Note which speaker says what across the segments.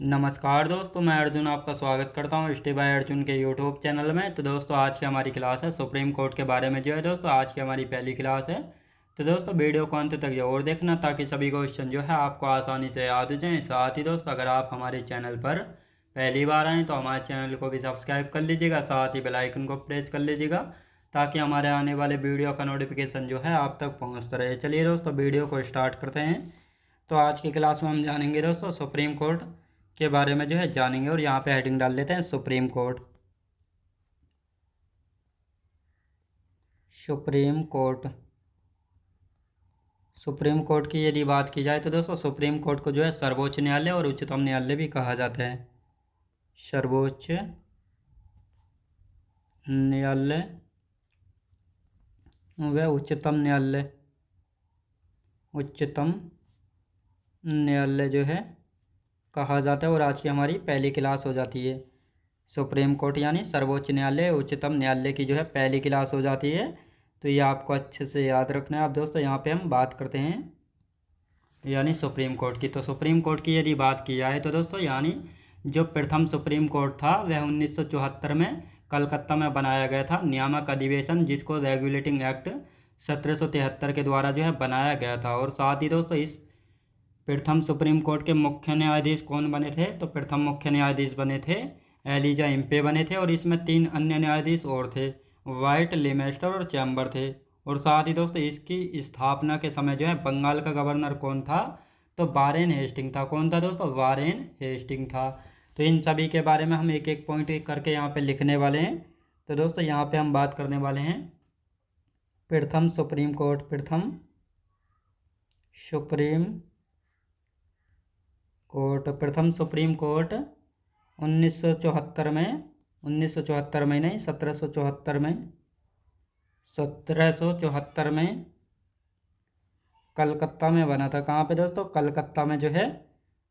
Speaker 1: नमस्कार दोस्तों, मैं अर्जुन आपका स्वागत करता हूँ स्टे बाय अर्जुन के यूट्यूब चैनल में। तो दोस्तों आज की हमारी क्लास है सुप्रीम कोर्ट के बारे में। जो है दोस्तों आज की हमारी पहली क्लास है। तो दोस्तों वीडियो को अंत तक जरूर देखना ताकि सभी क्वेश्चन जो है आपको आसानी से याद हो जाएँ। साथ ही दोस्तों अगर आप हमारे चैनल पर पहली बार आएँ तो हमारे चैनल को भी सब्सक्राइब कर लीजिएगा, साथ ही बेल आइकन को प्रेस कर लीजिएगा ताकि हमारे आने वाले वीडियो का नोटिफिकेशन जो है आप तक पहुँचता रहे। चलिए दोस्तों वीडियो को स्टार्ट करते हैं। तो आज की क्लास में हम जानेंगे दोस्तों सुप्रीम कोर्ट के बारे में जो है जानेंगे, और यहाँ पे हेडिंग डाल देते हैं supreme court. Supreme court supreme court की यदि बात की जाए तो दोस्तों सुप्रीम कोर्ट को जो है सर्वोच्च न्यायालय और उच्चतम न्यायालय भी कहा जाता है। सर्वोच्च न्यायालय व उच्चतम न्यायालय उच्चतम न्यायालय जो है कहा जाता है। और आज की हमारी पहली क्लास हो जाती है सुप्रीम कोर्ट यानी सर्वोच्च न्यायालय उच्चतम न्यायालय की जो है पहली क्लास हो जाती है। तो ये आपको अच्छे से याद रखना है। अब दोस्तों यहाँ पे हम बात करते हैं यानी सुप्रीम कोर्ट की। तो सुप्रीम कोर्ट की यदि बात की जाए तो दोस्तों यानी जो प्रथम सुप्रीम कोर्ट था वह 1974 में कलकत्ता में बनाया गया था। नियामक अधिवेशन जिसको रेगुलेटिंग एक्ट 1773 के द्वारा जो है बनाया गया था। और साथ ही दोस्तों इस प्रथम सुप्रीम कोर्ट के मुख्य न्यायाधीश कौन बने थे? तो प्रथम मुख्य न्यायाधीश बने थे एलिजा इम्पे बने थे, और इसमें 3 अन्य न्यायाधीश और थे, वाइट, लेमेस्टर और चैम्बर थे। और साथ ही दोस्तों इसकी स्थापना के समय जो है बंगाल का गवर्नर कौन था? तो वारेन हेस्टिंग था। कौन था दोस्तों? वारेन हेस्टिंग था। तो इन सभी के बारे में हम एक एक पॉइंट करके यहाँ पे लिखने वाले हैं। तो दोस्तों यहाँ पे हम बात करने वाले हैं प्रथम सुप्रीम कोर्ट। प्रथम सुप्रीम कोर्ट 1974 में 1974 में नहीं 1774 में 1774 में कलकत्ता में बना था। कहाँ पे दोस्तों? कलकत्ता में जो है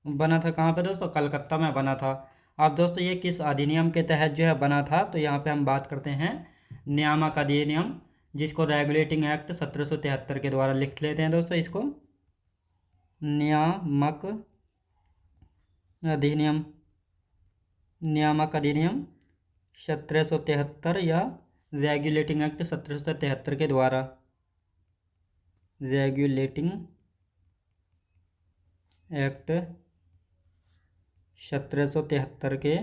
Speaker 1: बना था। कहाँ पे दोस्तों? कलकत्ता में बना था। अब दोस्तों ये किस अधिनियम के तहत जो है बना था? तो यहाँ पे हम बात करते हैं नियामक अधिनियम, जिसको रेगुलेटिंग एक्ट 1773 के द्वारा लिख लेते हैं दोस्तों इसको। नियामक अधिनियम 1773 या रेगुलेटिंग एक्ट 1773 के द्वारा रेगुलेटिंग एक्ट 1773 के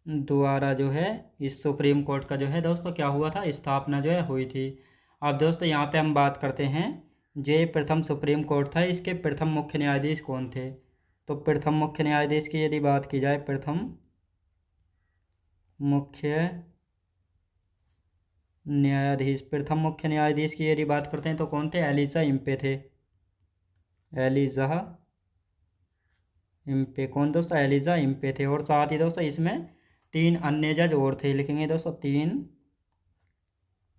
Speaker 1: द्वारा जो है इस सुप्रीम कोर्ट का जो है दोस्तों क्या हुआ था? स्थापना जो है हुई थी। अब दोस्तों यहाँ पे हम बात करते हैं जो प्रथम सुप्रीम कोर्ट था इसके प्रथम मुख्य न्यायाधीश कौन थे? तो प्रथम मुख्य न्यायाधीश की यदि बात की जाए, प्रथम मुख्य न्यायाधीश की यदि बात करते हैं तो कौन थे? एलिजा इम्पे थे। एलिजा इम्पे कौन दोस्तों? एलिजा इम्पे थे। और साथ ही दोस्तों इसमें 3 अन्य जज और थे। लिखेंगे दोस्तों 3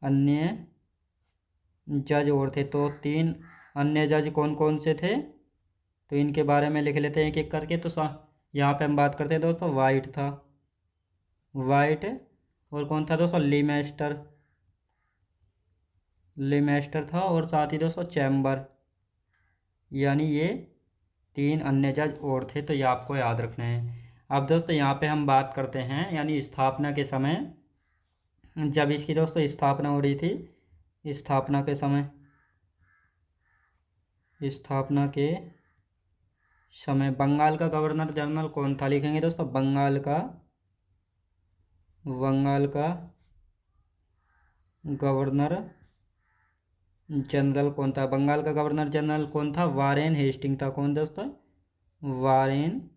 Speaker 1: अन्य जज और थे। तो 3 अन्य जज कौन कौन से थे? तो इनके बारे में लिख लेते हैं एक एक करके। तो यहाँ पे हम बात करते हैं दोस्तों वाइट था, वाइट। और कौन था दोस्तों? लेमेस्टर था। और साथ ही दोस्तों चैम्बर, यानी ये 3 अन्य जज और थे। तो ये आपको याद रखना है। अब दोस्तों यहाँ पे हम बात करते हैं यानी स्थापना के समय, जब इसकी दोस्तों स्थापना हो रही थी, स्थापना के समय बंगाल का गवर्नर जनरल कौन था? लिखेंगे दोस्तों बंगाल का गवर्नर जनरल कौन था? बंगाल का गवर्नर जनरल कौन था? वारेन हेस्टिंग था। कौन दोस्तों? Warren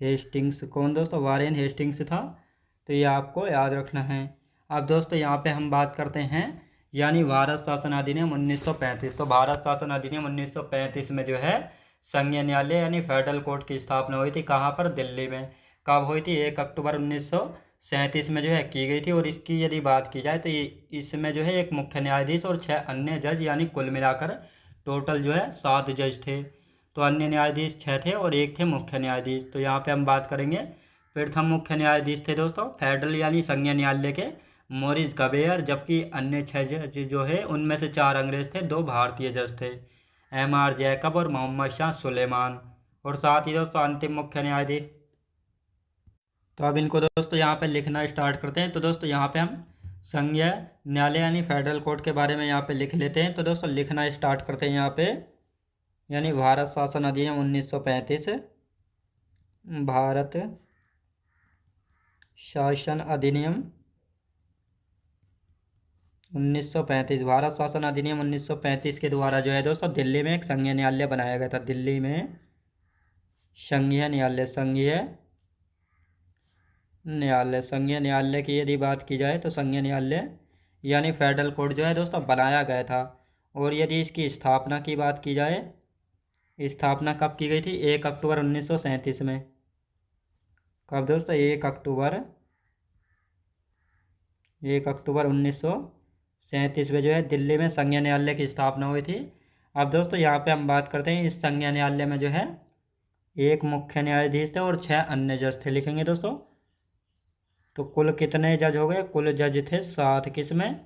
Speaker 1: Hastings. कौन दोस्तों? वारेन हेस्टिंग्स था। तो ये आपको याद रखना है। अब दोस्तों यहाँ पे हम बात करते हैं यानी भारत शासन अधिनियम 1935। तो भारत शासन अधिनियम 1935 में जो है संघीय न्यायालय यानी फेडरल कोर्ट की स्थापना हुई थी। कहाँ पर? दिल्ली में। कब हुई थी? 1 अक्टूबर 1937 में जो है की गई थी। और इसकी यदि बात की जाए तो ये इसमें जो है एक मुख्य न्यायाधीश और 6 अन्य जज, यानी कुल मिलाकर टोटल जो है 7 जज थे। तो अन्य न्यायाधीश 6 थे और 1 थे मुख्य न्यायाधीश। तो यहाँ पे हम बात करेंगे प्रथम मुख्य न्यायाधीश थे दोस्तों फेडरल यानी संघीय न्यायालय के मॉरिस गवेयर, जबकि अन्य 6 जज जो है उनमें से 4 अंग्रेज थे, 2 भारतीय जज थे। M.R. जैकब और मोहम्मद शाह सुलेमान। और साथ ही दोस्तों अंतिम मुख्य न्यायाधीश। तो अब इनको दोस्तों यहाँ पे लिखना स्टार्ट करते हैं। तो दोस्तों यहाँ पे हम संघीय न्यायालय यानी फेडरल कोर्ट के बारे में यहाँ पे लिख लेते हैं। तो दोस्तों लिखना स्टार्ट करते हैं यहाँ पे, यानी भारत शासन अधिनियम 1935, भारत शासन अधिनियम 1935, भारत शासन अधिनियम 1935 के द्वारा जो है दोस्तों दिल्ली में एक संघीय न्यायालय बनाया गया था। दिल्ली में संघीय न्यायालय, संघीय न्यायालय की यदि बात की जाए तो संघीय न्यायालय यानी फेडरल कोर्ट जो है दोस्तों बनाया गया था। और यदि इसकी स्थापना की बात की जाए, स्थापना कब की गई थी? 1 अक्टूबर 1937 में। कब दोस्तों? 1 अक्टूबर 1937 में जो है दिल्ली में संघीय न्यायालय की स्थापना हुई थी। अब दोस्तों यहाँ पे हम बात करते हैं, इस संघीय न्यायालय में जो है एक मुख्य न्यायाधीश थे और 6 अन्य जज थे। लिखेंगे दोस्तों। तो कुल कितने जज हो गए? कुल जज थे 7। किसमें?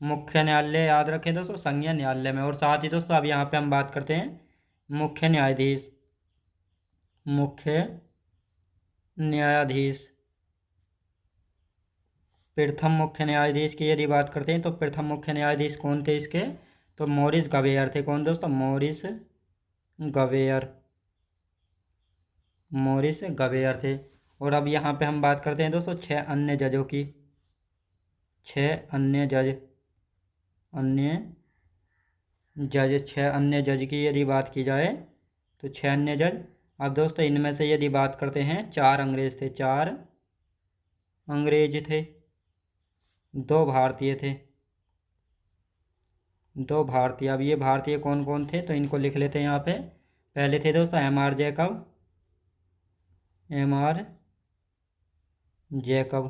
Speaker 1: मुख्य न्यायालय, याद रखें दोस्तों, संघीय न्यायालय में। और साथ ही दोस्तों अब यहाँ पे हम बात करते हैं मुख्य न्यायाधीश। प्रथम मुख्य न्यायाधीश की यदि बात करते हैं तो प्रथम मुख्य न्यायाधीश कौन थे इसके? तो मॉरिस गवेयर थे। कौन दोस्तों? मॉरिस गवेयर थे। और अब यहाँ पे हम बात करते हैं दोस्तों 6 अन्य जजों की। 6 अन्य जज की यदि बात की जाए तो 6 अन्य जज। अब दोस्तों इनमें से यदि बात करते हैं 4 अंग्रेज थे, 4 अंग्रेज थे, 2 भारतीय थे, 2 भारतीय। अब ये भारतीय कौन कौन थे तो इनको लिख लेते हैं यहाँ पे। पहले थे दोस्तों M.R. जैकब,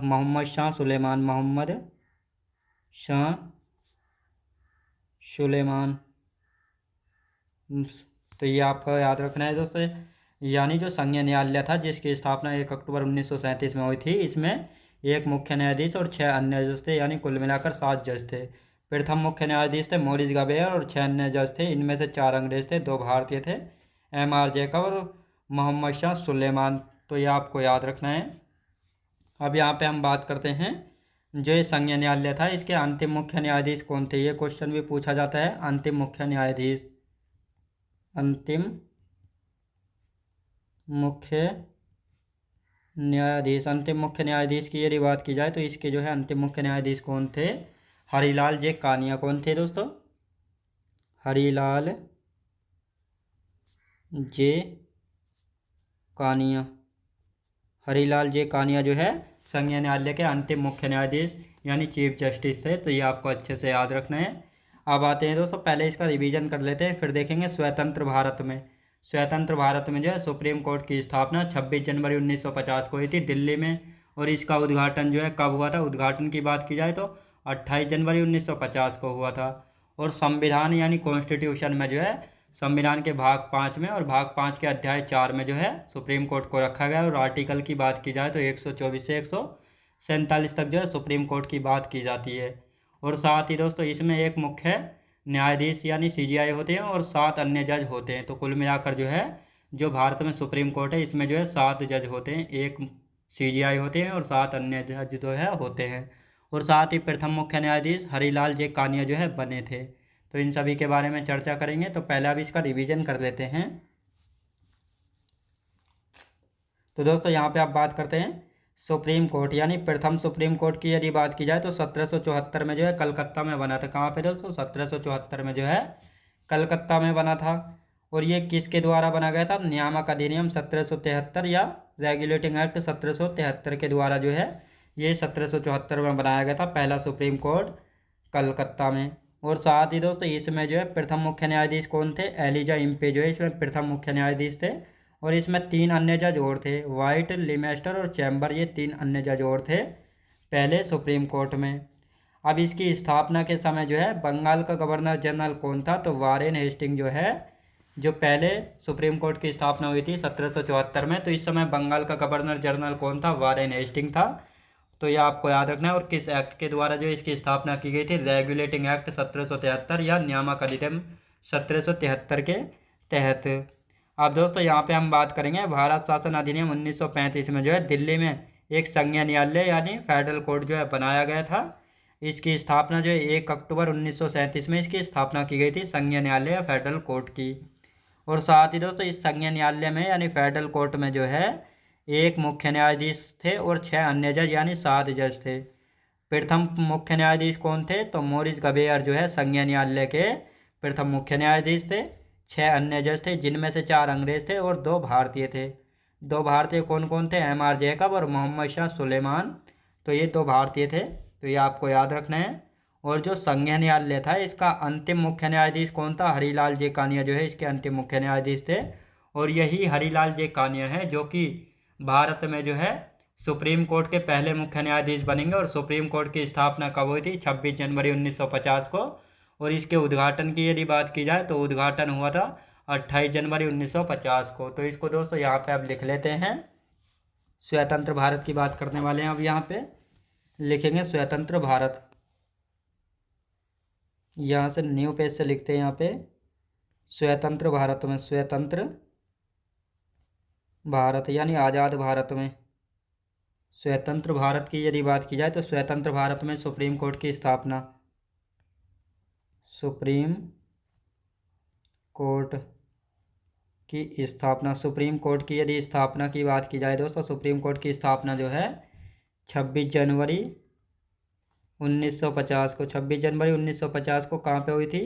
Speaker 1: मोहम्मद शाह सुलेमान। तो ये आपका याद रखना है दोस्तों। यानी जो संघीय न्यायालय था जिसकी स्थापना 1 अक्टूबर 1937 में हुई थी, इसमें एक मुख्य न्यायाधीश और 6 अन्य जज थे, यानी कुल मिलाकर 7 जज थे। प्रथम मुख्य न्यायाधीश थे मॉरिस गवेयर और 6 अन्य जज थे। इनमें से 4 अंग्रेज थे, 2 भारतीय थे, M.R. जैकब और मोहम्मद शाह सुलेमान। तो ये आपको याद रखना है। अब यहाँ पे हम बात करते हैं जो ये संघीय न्यायालय था इसके अंतिम मुख्य न्यायाधीश कौन थे? ये क्वेश्चन भी पूछा जाता है। अंतिम मुख्य न्यायाधीश अंतिम मुख्य न्यायाधीश की यदि बात की जाए तो इसके जो है अंतिम मुख्य न्यायाधीश कौन थे? हरिलाल जे कानिया। कौन थे दोस्तों? हरिलाल जे कानिया जो है संघीय न्यायालय के अंतिम मुख्य न्यायाधीश यानी चीफ जस्टिस है। तो ये आपको अच्छे से याद रखना है। अब आते हैं दोस्तों, पहले इसका रिवीजन कर लेते हैं, फिर देखेंगे स्वतंत्र भारत में जो है सुप्रीम कोर्ट की स्थापना 26 जनवरी 1950 को हुई थी दिल्ली में। और इसका उद्घाटन जो है कब हुआ था? उद्घाटन की बात की जाए तो 28 जनवरी 1950 को हुआ था। और संविधान यानी कॉन्स्टिट्यूशन में जो है संविधान के भाग 5 में और भाग 5 के अध्याय 4 में जो है सुप्रीम कोर्ट को रखा गया। और आर्टिकल की बात की जाए तो 124 से 147 तक जो है सुप्रीम कोर्ट की बात की जाती है। और साथ ही दोस्तों इसमें एक मुख्य न्यायाधीश यानी CJI होते हैं और 7 अन्य जज होते हैं। तो कुल मिलाकर जो है जो भारत में सुप्रीम कोर्ट है इसमें जो है 7 जज होते हैं, एक CJI होते हैं और 7 अन्य जज जो है होते हैं। और साथ ही प्रथम मुख्य न्यायाधीश हरिलाल जे कानिया जो है बने थे। तो इन सभी के बारे में चर्चा करेंगे। तो पहले अब इसका रिवीजन कर लेते हैं। तो दोस्तों यहाँ पे आप बात करते हैं सुप्रीम कोर्ट यानी प्रथम सुप्रीम कोर्ट की यदि बात की जाए तो 1774 में जो है कलकत्ता में बना था। कहाँ पे दोस्तों? 1774 में जो है कलकत्ता में बना था। और ये किसके द्वारा बना गया था? नियामक अधिनियम 1773 या रेगुलेटिंग एक्ट 1773 के द्वारा जो है ये 1774 में बनाया गया था, पहला सुप्रीम कोर्ट कलकत्ता में। और साथ ही दोस्तों इसमें जो है प्रथम मुख्य न्यायाधीश कौन थे? एलिजा इम्पे जो है इसमें प्रथम मुख्य न्यायाधीश थे। और इसमें 3 अन्य जज और थे, वाइट, लिमेस्टर और चैम्बर, ये 3 अन्य जज और थे पहले सुप्रीम कोर्ट में। अब इसकी स्थापना के समय जो है बंगाल का गवर्नर जनरल कौन था? तो वारेन हेस्टिंग जो है, जो पहले सुप्रीम कोर्ट की स्थापना हुई थी 1774 में, तो इस समय बंगाल का गवर्नर जनरल कौन था? वारेन हेस्टिंग था। तो ये आपको याद रखना है। और किस एक्ट के द्वारा जो इसकी स्थापना की गई थी, रेगुलेटिंग एक्ट 1773 या नियामक अधिनियम 1773 के तहत। अब दोस्तों यहाँ पे हम बात करेंगे भारत शासन अधिनियम 1935 में जो है दिल्ली में एक संघीय न्यायालय यानी फेडरल कोर्ट जो है बनाया गया था। इसकी स्थापना जो है 1 अक्टूबर 1937 में इसकी स्थापना की गई थी, संघीय न्यायालय या फेडरल कोर्ट की। और साथ ही दोस्तों इस संघीय न्यायालय में यानी फेडरल कोर्ट में जो है एक मुख्य न्यायाधीश थे और 6 अन्य जज यानी 7 जज थे। प्रथम मुख्य न्यायाधीश कौन थे, तो मॉरिस गबेयर जो है संघीय न्यायालय के प्रथम मुख्य न्यायाधीश थे। 6 अन्य जज थे जिनमें से 4 अंग्रेज थे और 2 भारतीय थे। 2 भारतीय कौन कौन थे, M.R. जैकब और मोहम्मद शाह सुलेमान। तो ये 2 भारतीय थे, तो ये आपको याद रखना है। और जो संघीय न्यायालय था इसका अंतिम मुख्य न्यायाधीश कौन था, हरिलाल जे कानिया जो है इसके अंतिम मुख्य न्यायाधीश थे। और यही हरिलाल जे कानिया है जो कि भारत में जो है सुप्रीम कोर्ट के पहले मुख्य न्यायाधीश बनेंगे। और सुप्रीम कोर्ट की स्थापना कब हुई थी, 26 जनवरी 1950 को। और इसके उद्घाटन की यदि बात की जाए तो उद्घाटन हुआ था 28 जनवरी 1950 को। तो इसको दोस्तों यहाँ पे आप लिख लेते हैं। स्वतंत्र भारत की बात करने वाले हैं अब यहाँ पे लिखेंगे स्वतंत्र भारत। यहाँ से न्यू पेज से लिखते हैं यहाँ पे स्वतंत्र भारत में, स्वतंत्र भारत यानी आज़ाद भारत में। स्वतंत्र भारत की यदि बात की जाए तो स्वतंत्र भारत में सुप्रीम कोर्ट की स्थापना, सुप्रीम कोर्ट की स्थापना, सुप्रीम कोर्ट की यदि स्थापना की बात की जाए दोस्तों, सुप्रीम कोर्ट की स्थापना जो है 26 जनवरी 1950 को, 26 जनवरी 1950 को कहाँ पे हुई थी,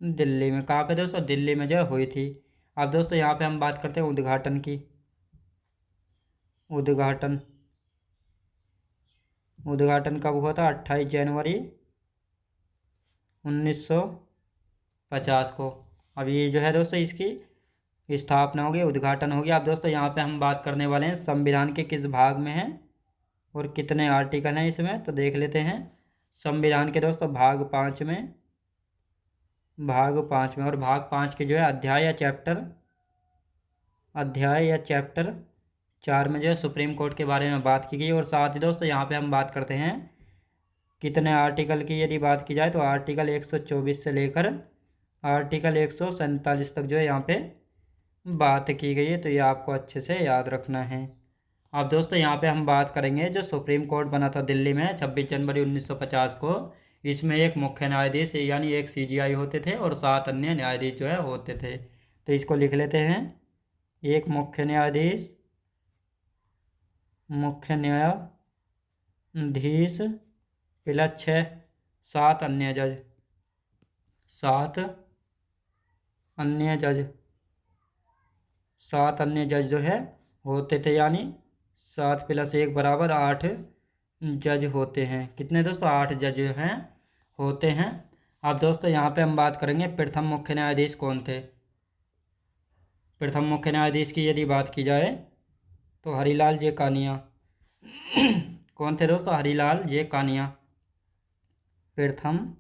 Speaker 1: दिल्ली में। कहाँ पे दोस्तों, दिल्ली में जो है हुई थी। अब दोस्तों यहाँ पे हम बात करते हैं उद्घाटन की। उद्घाटन, उद्घाटन कब हुआ था, 28 जनवरी 1950 को। अब ये जो है दोस्तों इसकी स्थापना होगी, उद्घाटन हो गया। अब दोस्तों यहाँ पे हम बात करने वाले हैं संविधान के किस भाग में है और कितने आर्टिकल हैं इसमें, तो देख लेते हैं। संविधान के दोस्तों भाग 5 में, भाग 5 में। और भाग 5 के जो है अध्याय या चैप्टर, अध्याय या चैप्टर 4 में जो है सुप्रीम कोर्ट के बारे में बात की गई। और साथ ही दोस्तों यहाँ पे हम बात करते हैं कितने आर्टिकल की यदि बात की जाए तो आर्टिकल 124 से लेकर आर्टिकल 147 तक जो है यहाँ पे बात की गई है। तो ये आपको अच्छे से याद रखना है। अब दोस्तों यहाँ पे हम बात करेंगे जो सुप्रीम कोर्ट बना था दिल्ली में 26 जनवरी 1950 को। इसमें एक मुख्य न्यायाधीश यानी एक CJI होते थे और 7 अन्य न्यायाधीश जो है होते थे। तो इसको लिख लेते हैं, एक मुख्य न्यायाधीश, मुख्य न्यायाधीश प्लस 7 अन्य जज, 7 अन्य जज, 7 अन्य जज जो है होते थे, यानी 7 + 1 = 8 जज होते हैं। कितने दोस्तों, 8 जज हैं होते हैं। अब दोस्तों यहाँ पे हम बात करेंगे प्रथम मुख्य न्यायाधीश कौन थे। प्रथम मुख्य न्यायाधीश की यदि बात की जाए तो हरिलाल जे कानिया। कौन थे दोस्तों, हरिलाल जे कानिया प्रथम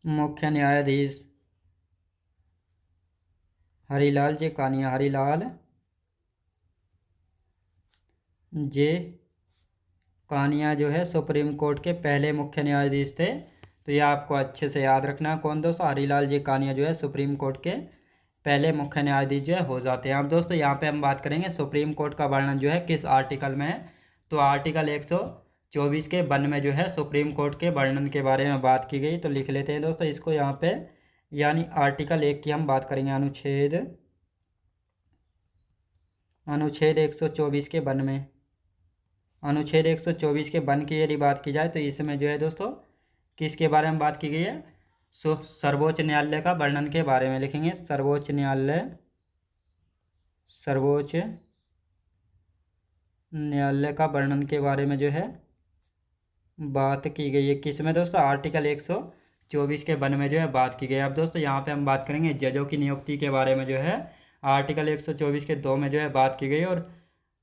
Speaker 1: मुख्य न्यायाधीश। हरिलाल जे कानिया, हरिलाल जे कानिया जो है सुप्रीम कोर्ट के पहले मुख्य न्यायाधीश थे। तो ये आपको अच्छे से याद रखना है। कौन दोस्तों, हरिलाल जे कानिया जो है सुप्रीम कोर्ट के पहले मुख्य न्यायाधीश जो है हो जाते हैं। अब दोस्तों यहाँ पे हम बात करेंगे सुप्रीम कोर्ट का वर्णन जो है किस आर्टिकल में है। तो आर्टिकल 124 के 1 में जो है सुप्रीम कोर्ट के वर्णन के बारे में बात की गई। तो लिख लेते हैं दोस्तों इसको यहाँ पे, यानी आर्टिकल 1 की हम बात करेंगे। अनुच्छेद 124 के 1 में, अनुच्छेद 124 के 1 की यदि बात की जाए तो इसमें जो है दोस्तों किसके बारे में बात की गई है, सर्वोच्च न्यायालय का वर्णन के बारे में लिखेंगे। सर्वोच्च न्यायालय, सर्वोच्च न्यायालय का वर्णन के बारे में जो है बात की गई है। किसमें दोस्तों, आर्टिकल 124 के 1 में जो है बात की गई है। अब दोस्तों यहाँ पे हम बात करेंगे जजों की नियुक्ति के बारे में, जो है आर्टिकल 124 के 2 में जो है बात की गई। और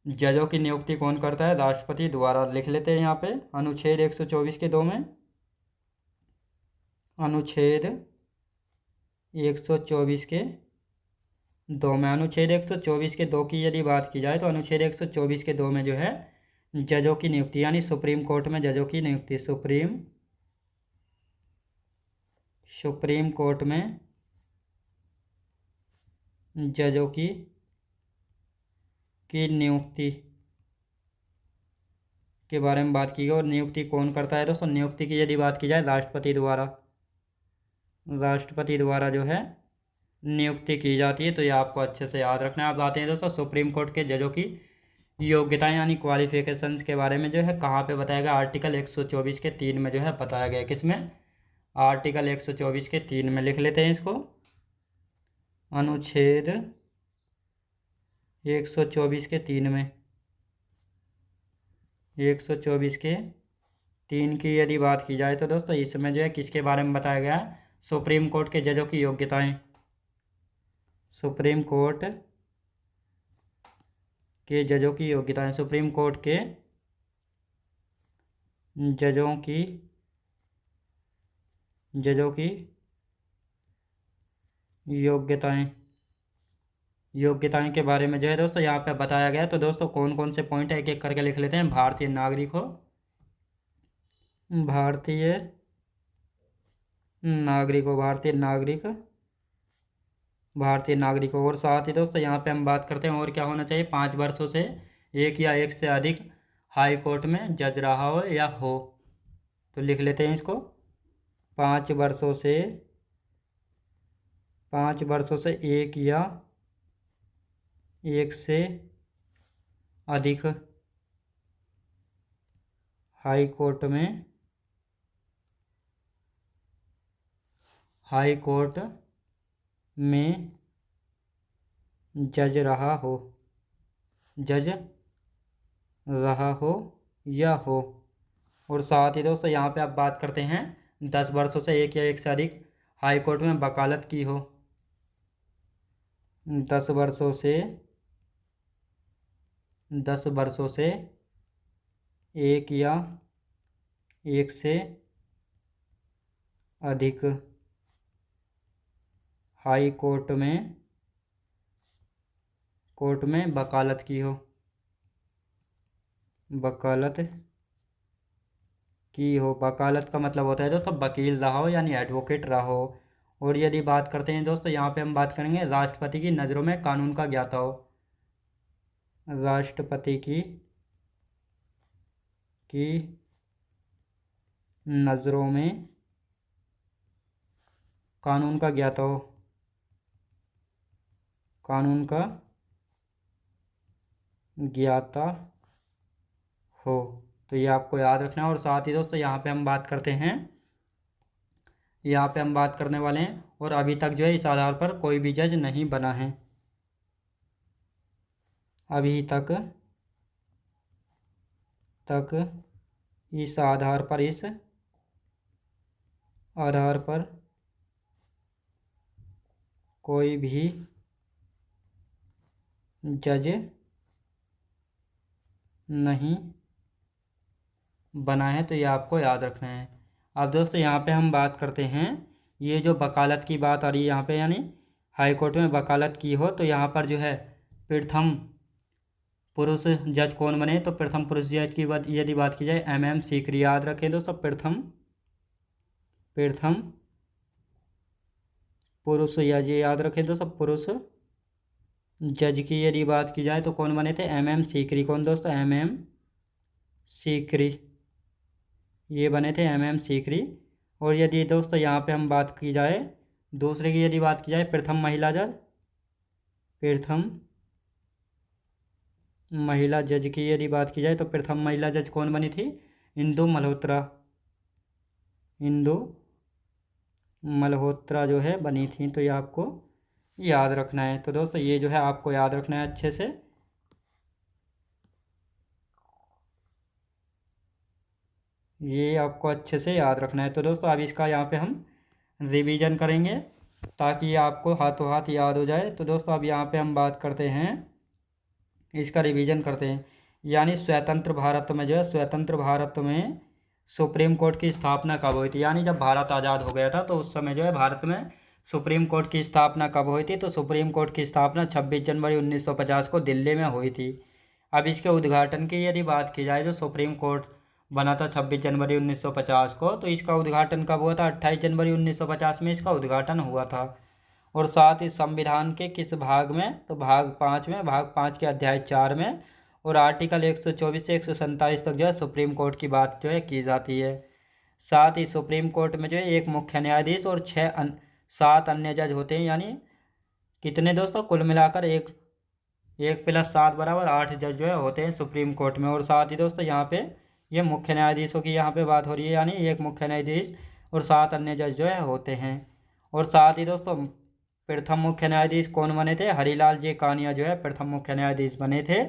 Speaker 1: जजों की नियुक्ति कौन करता है, राष्ट्रपति द्वारा। लिख लेते हैं यहाँ पे अनुच्छेद 124 के 2 में, अनुच्छेद 124 के दो में अनुच्छेद 124 के 2 की यदि बात की जाए तो अनुच्छेद 124 के 2 में जो है जजों की नियुक्ति, यानी सुप्रीम कोर्ट में जजों की नियुक्ति, सुप्रीम कोर्ट में जजों की नियुक्ति के बारे में बात की गई। और नियुक्ति कौन करता है दोस्तों? नियुक्ति की यदि बात की जाए राष्ट्रपति द्वारा जो है नियुक्ति की जाती है। तो ये आपको अच्छे से याद रखना है। अब आते हैं दोस्तों सुप्रीम कोर्ट के जजों की योग्यताएं यानी क्वालिफिकेशंस के बारे में जो है कहाँ पे बताया गया? आर्टिकल 124 के 3 में जो है बताया गया। किसमें? आर्टिकल 124 के 3 में। लिख लेते हैं इसको, अनुच्छेद 124 के 3 में। 124 के 3 की यदि बात की जाए तो दोस्तों इसमें जो है किसके बारे में बताया गया है? सुप्रीम कोर्ट के जजों की योग्यताएं। सुप्रीम कोर्ट के जजों की योग्यताएं, सुप्रीम कोर्ट के जजों की योग्यताएं के बारे में जो है दोस्तों यहाँ पे बताया गया है। तो दोस्तों कौन कौन से पॉइंट है एक एक करके लिख लेते हैं। भारतीय नागरिक और साथ ही दोस्तों यहाँ पे हम बात करते हैं और क्या होना चाहिए? 5 वर्षों से एक या एक से अधिक हाई कोर्ट में जज रहा हो या हो। तो लिख लेते हैं इसको, 5 वर्षों से एक या एक से अधिक हाई कोर्ट में जज रहा हो या हो। और साथ ही दोस्तों यहाँ पे आप बात करते हैं 10 वर्षों से एक या एक से अधिक हाई कोर्ट में वकालत की हो। 10 वर्षों से एक या एक से अधिक हाई कोर्ट में वकालत की हो। वकालत का मतलब होता है दोस्तों वकील रहा हो यानी एडवोकेट रहा हो। और यदि बात करते हैं दोस्तों यहाँ पे हम बात करेंगे राष्ट्रपति की नज़रों में कानून का ज्ञाता हो। राष्ट्रपति की नज़रों में कानून का ज्ञाता हो। तो ये आपको याद रखना है। और साथ ही दोस्तों यहाँ पे हम बात करते हैं, यहाँ पे हम बात करने वाले हैं और अभी तक जो है इस आधार पर कोई भी जज नहीं बना है। अभी तक इस आधार पर कोई भी जज नहीं बना है। तो ये आपको याद रखना है। अब दोस्तों यहाँ पे हम बात करते हैं, ये जो वकालत की बात आ रही है यहाँ पे, यानी हाई कोर्ट में वकालत की हो तो यहाँ पर जो है प्रथम पुरुष जज कौन बने? तो प्रथम पुरुष जज की यदि बात की जाए MM सीकरी। याद रखें दोस्तों, प्रथम पुरुष जज, याद रखें दोस्तों, पुरुष जज की यदि बात की जाए तो कौन बने थे? MM सीकरी। कौन दोस्तों? MM सीकरी, ये बने थे MM सीकरी। और यदि दोस्तों यहाँ पे हम बात की जाए दूसरे की यदि बात की जाए प्रथम महिला जज की यदि बात की जाए तो प्रथम महिला जज कौन बनी थी? इंदु मल्होत्रा जो है बनी थी। तो ये आपको याद रखना है। तो दोस्तों ये जो है आपको याद रखना है अच्छे से। ये आपको अच्छे से याद रखना है। तो दोस्तों अब इसका यहाँ पे हम रिवीजन करेंगे ताकि ये आपको हाथों हाथ याद हो जाए। तो दोस्तों अब यहाँ पे हम बात करते हैं, इसका रिवीजन करते हैं। यानी स्वतंत्र भारत में जो है, स्वतंत्र भारत में सुप्रीम कोर्ट की स्थापना कब हुई थी? यानी जब भारत आज़ाद हो गया था तो उस समय जो है भारत में सुप्रीम कोर्ट की स्थापना कब हुई थी? तो सुप्रीम कोर्ट की स्थापना 26 जनवरी 1950 को दिल्ली में हुई थी। अब इसके उद्घाटन की यदि बात की जाए, जो सुप्रीम कोर्ट बना था 26 जनवरी 1950 को, तो इसका उद्घाटन कब हुआ था? 28 जनवरी 1950 में इसका उद्घाटन हुआ था। और साथ ही संविधान के किस भाग में? तो भाग 5 में, भाग 5 के अध्याय 4 में, और आर्टिकल 124 से 147 तक जो है सुप्रीम कोर्ट की बात जो है की जाती है। साथ ही सुप्रीम कोर्ट में जो है एक मुख्य न्यायाधीश और 7 अन्य जज होते हैं, यानी कितने दोस्तों? कुल मिलाकर 1+7 बराबर 8 जज जो है होते हैं सुप्रीम कोर्ट में। और साथ ही दोस्तों यहाँ पे ये मुख्य न्यायाधीशों की यहाँ पे बात हो रही है, यानी एक मुख्य न्यायाधीश और 7 अन्य जज जो है होते हैं। और साथ ही दोस्तों प्रथम मुख्य न्यायाधीश कौन बने थे? हरिलाल जी कानिया जो है प्रथम मुख्य न्यायाधीश बने थे।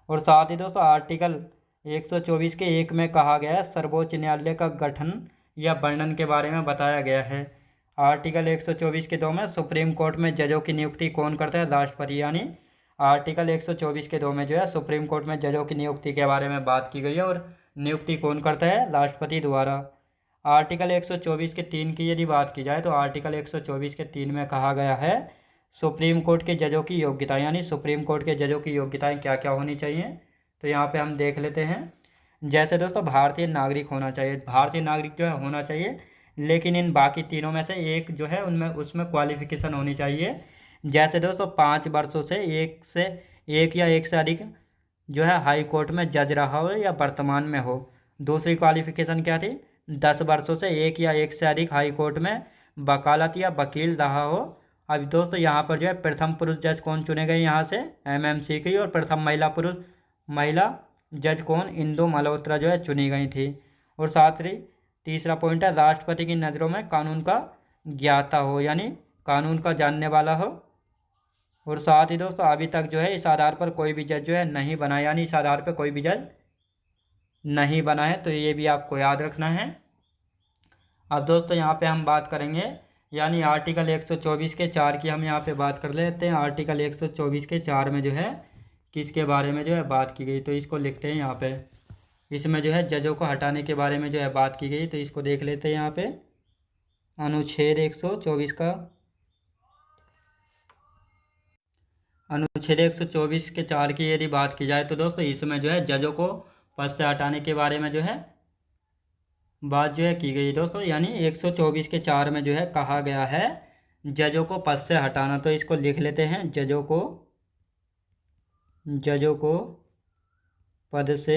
Speaker 1: और साथ ही दोस्तों आर्टिकल 124 के 1 में कहा गया है सर्वोच्च न्यायालय का गठन या वर्णन के बारे में बताया गया है। आर्टिकल 124 के 2 में सुप्रीम कोर्ट में जजों की नियुक्ति कौन करता है? राष्ट्रपति। यानी आर्टिकल 124 के 2 में जो है सुप्रीम कोर्ट में जजों की नियुक्ति के बारे में बात की गई है, और नियुक्ति कौन करता है? राष्ट्रपति द्वारा। आर्टिकल 124 के 3 की यदि बात की जाए, तो आर्टिकल 124 के 3 में कहा गया है सुप्रीम कोर्ट के जजों की योग्यता, यानी सुप्रीम कोर्ट के जजों की योग्यताएं क्या क्या होनी चाहिए, तो यहाँ पे हम देख लेते हैं। जैसे दोस्तों भारतीय नागरिक होना चाहिए, भारतीय नागरिक जो है होना चाहिए, लेकिन इन बाकी तीनों में से एक जो है उनमें उसमें क्वालिफिकेशन होनी चाहिए। जैसे दोस्तों 5 वर्षों से एक या एक से अधिक जो है हाई कोर्ट में जज रहा हो या वर्तमान में हो। दूसरी क्वालिफिकेशन क्या थी? 10 वर्षों से एक या एक से अधिक हाई कोर्ट में वकालत या वकील रहा हो। अब दोस्तों यहाँ पर जो है प्रथम पुरुष जज कौन चुने गए यहाँ से? MM सीकरी। और प्रथम महिला जज कौन? इंदु मल्होत्रा जो है चुनी गई थी। और साथ ही तीसरा पॉइंट है राष्ट्रपति की नज़रों में कानून का ज्ञाता हो, यानी कानून का जानने वाला हो। और साथ ही दोस्तों अभी तक जो है इस आधार पर कोई भी जज जो है नहीं बना, यानी इस आधार पर कोई भी जज नहीं बना है, तो ये भी आपको याद रखना है। अब दोस्तों यहाँ पे हम बात करेंगे, यानी आर्टिकल 124 के 4 की हम यहाँ पे बात कर लेते हैं। आर्टिकल 124 के 4 में जो है किसके बारे में जो है बात की गई, तो इसको लिखते हैं यहाँ पे। इसमें जो है जजों को हटाने के बारे में जो है बात की गई, तो इसको देख लेते हैं यहाँ पे। अनुच्छेद 124 का अनुच्छेद 124 के 4 की यदि बात की जाए, तो दोस्तों इसमें जो है जजों को पद से हटाने के बारे में जो है बात जो है की गई दोस्तों। यानी 124 के 4 में जो है कहा गया है जजों को पद से हटाना, तो इसको लिख लेते हैं। जजों को पद से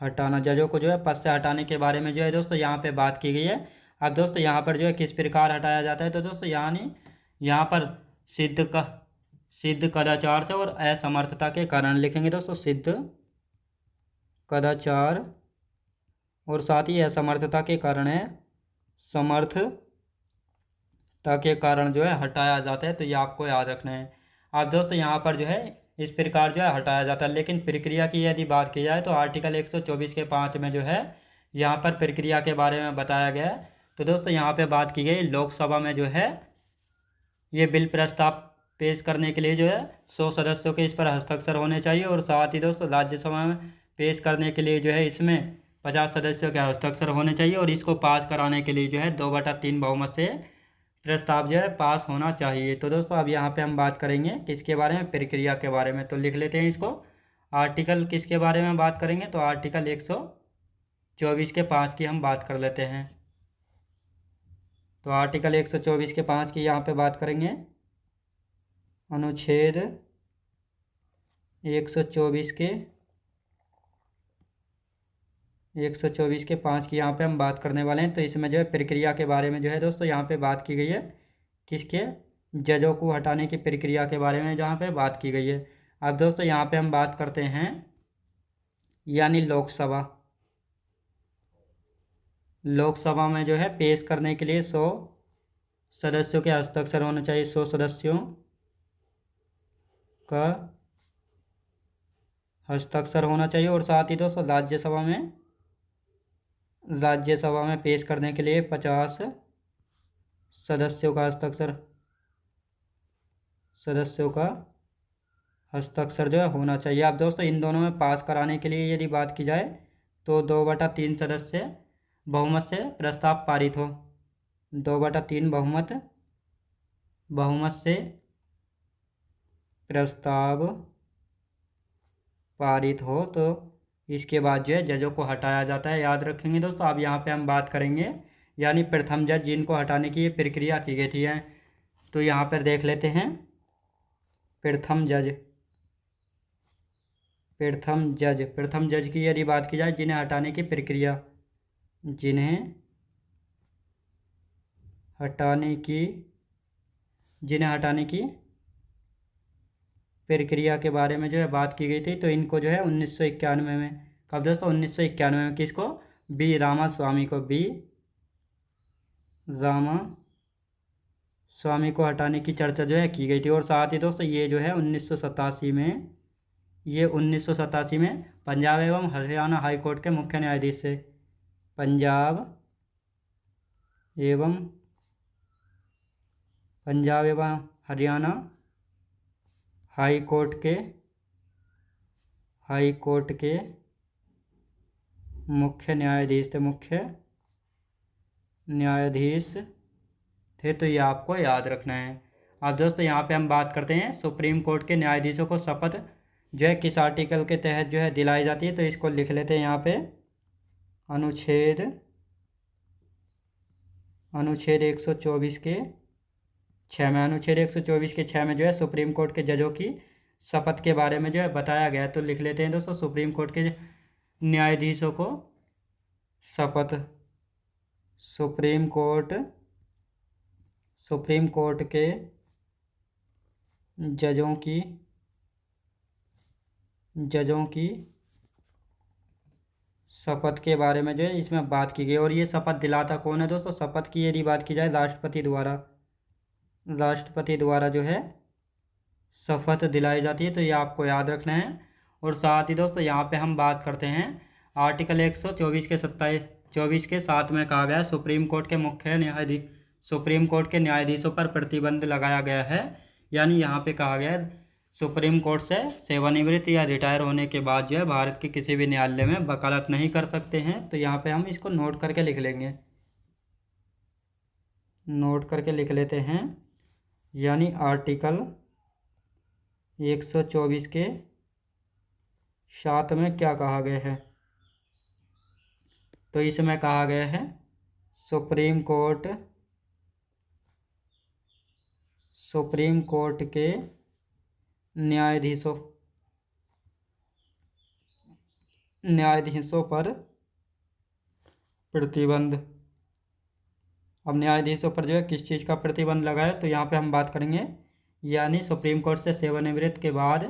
Speaker 1: हटाना, जजों को जो है पद से हटाने के बारे में जो है दोस्तों यहाँ पे बात की गई है। अब दोस्तों यहाँ पर जो है किस प्रकार हटाया जाता है, तो दोस्तों यानी यहाँ पर सिद्ध कदाचार से और असमर्थता के कारण लिखेंगे दोस्तों। सिद्ध कदाचार और साथ ही असमर्थता के कारण है, समर्थता के कारण जो है हटाया जाता है, तो ये आपको याद रखना है। अब दोस्तों यहाँ पर जो है इस प्रकार जो है हटाया जाता है, लेकिन प्रक्रिया की यदि बात की जाए, तो आर्टिकल 124 के 5 में जो है यहाँ पर प्रक्रिया के बारे में बताया गया है। तो दोस्तों यहाँ पे बात की गई लोकसभा में जो है ये बिल प्रस्ताव पेश करने के लिए जो है 100 सदस्यों के इस पर हस्ताक्षर होने चाहिए। और साथ ही दोस्तों राज्यसभा में पेश करने के लिए जो है इसमें 50 सदस्यों के हस्ताक्षर होने चाहिए। और इसको पास कराने के लिए जो है 2/3 बहुमत से प्रस्ताव जो है पास होना चाहिए। तो दोस्तों अब यहाँ पे हम बात करेंगे किसके बारे में? प्रक्रिया के बारे में। तो लिख लेते हैं इसको। आर्टिकल किसके बारे में बात करेंगे, तो आर्टिकल 124 के 5 की हम बात कर लेते हैं। तो आर्टिकल 124 के 5 की यहाँ पे बात करेंगे। अनुच्छेद 124 के 5 की यहाँ पे हम बात करने वाले हैं। तो इसमें जो है प्रक्रिया के बारे में जो है दोस्तों यहाँ पे बात की गई है, किसके? जजों को हटाने की प्रक्रिया के बारे में जहाँ पे बात की गई है। अब दोस्तों यहाँ पे हम बात करते हैं, यानी लोकसभा में जो है पेश करने के लिए 100 सदस्यों के हस्ताक्षर होने चाहिए। 100 सदस्यों का हस्ताक्षर होना चाहिए। और साथ ही दोस्तों राज्यसभा में पेश करने के लिए 50 सदस्यों का हस्ताक्षर जो है होना चाहिए। अब दोस्तों इन दोनों में पास कराने के लिए यदि बात की जाए, तो 2/3 सदस्य बहुमत से प्रस्ताव पारित हो। 2/3 बहुमत से प्रस्ताव पारित हो तो इसके बाद जो है जजों को हटाया जाता है। याद रखेंगे दोस्तों। अब यहाँ पे हम बात करेंगे यानी प्रथम जज जिनको हटाने की ये प्रक्रिया की गई थी है। तो यहाँ पर देख लेते हैं प्रथम जज की यदि बात की जाए जिन्हें हटाने की प्रक्रिया, जिन्हें हटाने की प्रक्रिया के बारे में जो है बात की गई थी। तो इनको जो है 1991 में, कब दोस्तों 1991 में, किसको, बी रामास्वामी को, बी रामास्वामी को हटाने की चर्चा जो है की गई थी। और साथ ही दोस्तों ये जो है 1987 में पंजाब एवं हरियाणा हाई कोर्ट के मुख्य न्यायाधीश से, पंजाब एवं हरियाणा हाई कोर्ट के मुख्य न्यायाधीश थे। तो ये आपको याद रखना है। अब दोस्तों यहाँ पे हम बात करते हैं सुप्रीम कोर्ट के न्यायाधीशों को शपथ जो है किस आर्टिकल के तहत जो है दिलाई जाती है। तो इसको लिख लेते हैं यहाँ पे, अनुच्छेद 124 के 6 में, अनुच्छेद 124 के 6 में जो है सुप्रीम कोर्ट के जजों की शपथ के बारे में जो है बताया गया है। तो लिख लेते हैं दोस्तों, सुप्रीम कोर्ट के न्यायाधीशों को शपथ, सुप्रीम कोर्ट के जजों की शपथ के बारे में जो है इसमें बात की गई। और ये शपथ दिलाता कौन है दोस्तों, शपथ की यदि बात की जाए राष्ट्रपति द्वारा जो है शपथ दिलाई जाती है। तो ये आपको याद रखना है। और साथ ही दोस्तों यहाँ पे हम बात करते हैं आर्टिकल 124 के 24 के 7 में कहा गया है सुप्रीम कोर्ट के न्यायाधीशों पर प्रतिबंध लगाया गया है। यानी यहाँ पे कहा गया है सुप्रीम कोर्ट से सेवानिवृत्त या रिटायर होने के बाद जो है भारत के किसी भी न्यायालय में वकालत नहीं कर सकते हैं। तो यहाँ पे हम इसको नोट करके लिख लेंगे, नोट करके लिख लेते हैं। यानी आर्टिकल 124 के 7 में क्या कहा गया है, तो इसमें कहा गया है सुप्रीम कोर्ट के न्यायाधीशों पर प्रतिबंध। अब न्यायाधीशों पर जो है किस चीज़ का प्रतिबंध लगा है, तो यहाँ पे हम बात करेंगे यानी सुप्रीम कोर्ट से सेवानिवृत्त के बाद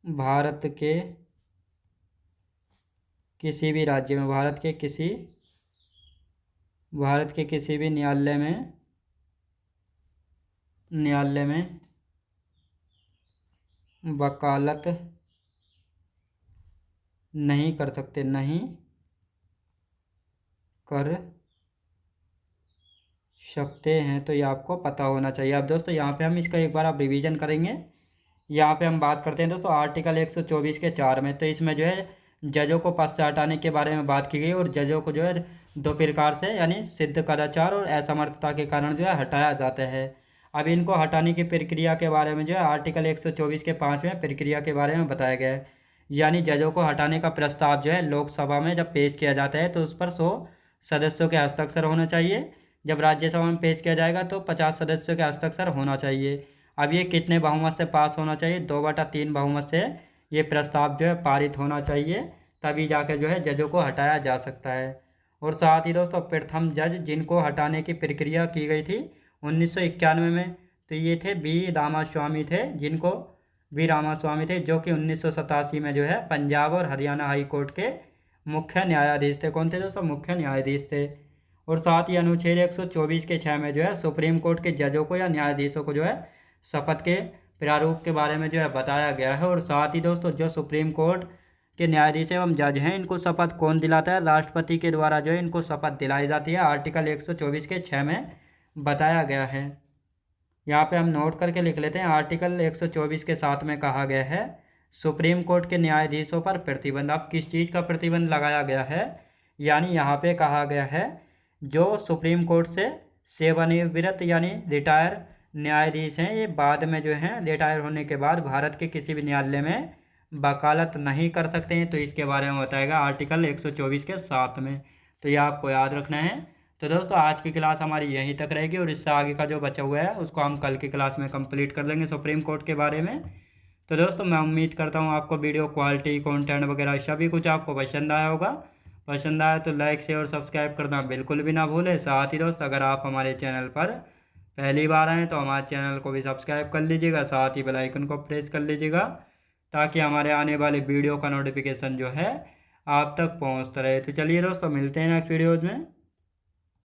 Speaker 1: भारत के किसी भी राज्य में, भारत के किसी भी न्यायालय में वकालत नहीं कर सकते हैं। तो ये आपको पता होना चाहिए। अब दोस्तों यहाँ पे हम इसका एक बार आप रिवीजन करेंगे। यहाँ पे हम बात करते हैं दोस्तों आर्टिकल 124 के 4 में। तो इसमें जो है जजों को पद से हटाने के बारे में बात की गई। और जजों को जो है 2 प्रकार से यानी सिद्ध कदाचार और असमर्थता के कारण जो है हटाया जाता है। अब इनको हटाने की प्रक्रिया के बारे में जो है आर्टिकल 124 के 5 में प्रक्रिया के बारे में बताया गया है। यानी जजों को हटाने का प्रस्ताव जो है लोकसभा में जब पेश किया जाता है तो उस पर 100 सदस्यों के हस्ताक्षर होना चाहिए। जब राज्यसभा में पेश किया जाएगा तो 50 सदस्यों के हस्ताक्षर होना चाहिए। अब ये कितने बहुमत से पास होना चाहिए, 2/3 बहुमत से ये प्रस्ताव जो है पारित होना चाहिए, तभी जाकर जो है जजों को हटाया जा सकता है। और साथ ही दोस्तों प्रथम जज जिनको हटाने की प्रक्रिया की गई थी 1991 में, तो ये थे बी रामास्वामी थे, जो कि 1987 में जो है पंजाब और हरियाणा हाई कोर्ट के मुख्य न्यायाधीश थे। कौन थे दोस्तों, मुख्य न्यायाधीश थे। और साथ ही अनुच्छेद 124 के 6 में जो है सुप्रीम कोर्ट के जजों को या न्यायाधीशों को जो है शपथ के प्रारूप के बारे में जो है बताया गया है। और साथ ही दोस्तों जो सुप्रीम कोर्ट के न्यायाधीश एवं जज हैं इनको शपथ कौन दिलाता है, राष्ट्रपति के द्वारा जो है इनको शपथ दिलाई जाती है। आर्टिकल 124 के 6 में बताया गया है। यहाँ पे हम नोट करके लिख लेते हैं। आर्टिकल 124 के 7 में कहा गया है सुप्रीम कोर्ट के न्यायाधीशों पर प्रतिबंध। अब किस चीज़ का प्रतिबंध लगाया गया है, यानी यहाँ पे कहा गया है जो सुप्रीम कोर्ट से सेवानिवृत्त यानी रिटायर न्यायाधीश हैं, ये बाद में जो हैं रिटायर होने के बाद भारत के किसी भी न्यायालय में वकालत नहीं कर सकते हैं। तो इसके बारे में बताएगा आर्टिकल 124 के 7 में। तो ये आपको याद रखना है। तो दोस्तों आज की क्लास हमारी यहीं तक रहेगी और इससे आगे का जो बचा हुआ है उसको हम कल की क्लास में कंप्लीट कर लेंगे सुप्रीम कोर्ट के बारे में। तो दोस्तों मैं उम्मीद करता हूँ आपको वीडियो क्वालिटी कंटेंट वगैरह सभी कुछ आपको पसंद आया होगा। पसंद आया तो लाइक शेयर और सब्सक्राइब करना बिल्कुल भी ना भूलें। साथ ही दोस्त अगर आप हमारे चैनल पर पहली बार आएँ तो हमारे चैनल को भी सब्सक्राइब कर लीजिएगा, साथ ही बेल आइकन को प्रेस कर लीजिएगा ताकि हमारे आने वाले वीडियो का नोटिफिकेशन जो है आप तक पहुंचता रहे। तो चलिए दोस्तों मिलते हैं नेक्स्ट वीडियोज़ में।